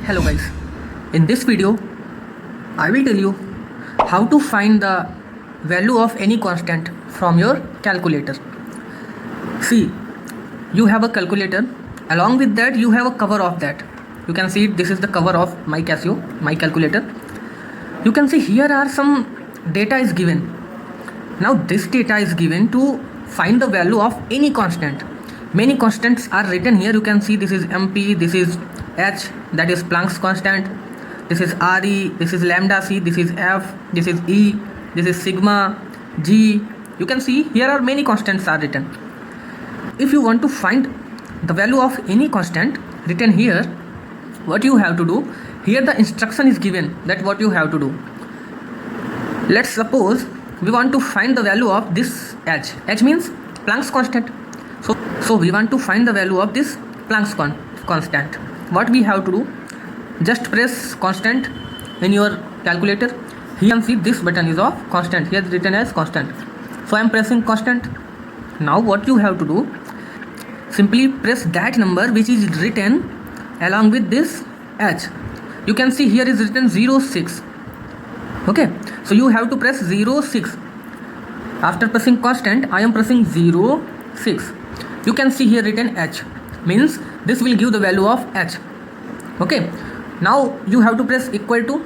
Hello guys, in this video I will tell you how to find the value of any constant from your calculator. See, you have a calculator, along with that you have a cover of that. You can see this is the cover of my Casio, my calculator. You can see here are some data is given. Now this data is given to find the value of any constant. Many constants are written here. You can see this is MP, this is H, that is Planck's constant, this is RE, this is lambda C, this is F, this is E, this is sigma, G. You can see here are many constants are written. If you want to find the value of any constant written here, what you have to do, here the instruction is given that what you have to do. Let's suppose we want to find the value of this H. H means Planck's constant. So we want to find the value of this Planck's constant. What we have to do, just press constant in your calculator. Here you can see this button is of constant. Here written as constant. So I am pressing constant. Now what you have to do, simply press that number which is written along with this H. You can see here is written 06. Okay, so you have to press 06. After pressing constant, I am pressing 06. You can see here written H, means this will give the value of H. Okay, now you have to press equal to.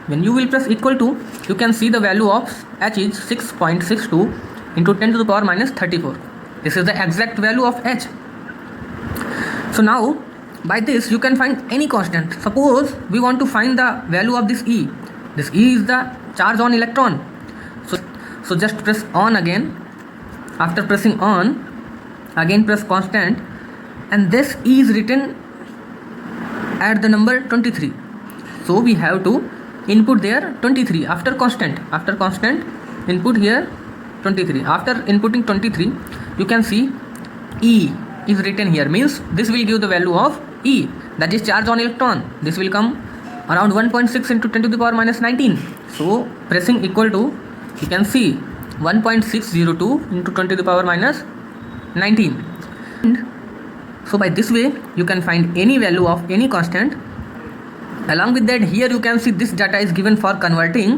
When you will press equal to, you can see the value of H is 6.62 into 10 to the power minus 34. This is the exact value of H. So now by this you can find any constant. Suppose we want to find the value of this E. This E is the charge on electron. So just press on again. After pressing on, again press constant, and this E is written at the number 23. So we have to input there 23 after constant. After constant, input here 23. After inputting 23, you can see E is written here, means this will give the value of E, that is charge on electron. This will come around 1.6 into 10 to the power minus 19. So pressing equal to, you can see 1.602 into 20 to the power minus 19. And so by this way you can find any value of any constant. Along with that, here you can see this data is given for converting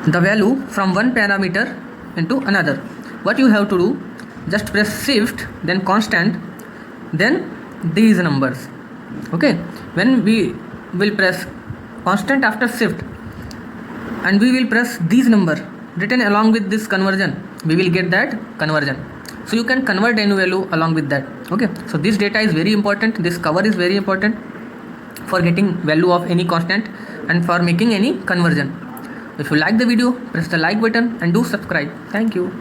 the value from one parameter into another. What you have to do, just press shift, then constant, then these numbers. Okay, when we will press constant after shift and we will press these number written along with this conversion, we will get that conversion. So you can convert any value along with that. Okay, so this data is very important. This cover is very important for getting value of any constant and for making any conversion. If you like the video, press the like button and do subscribe. Thank you.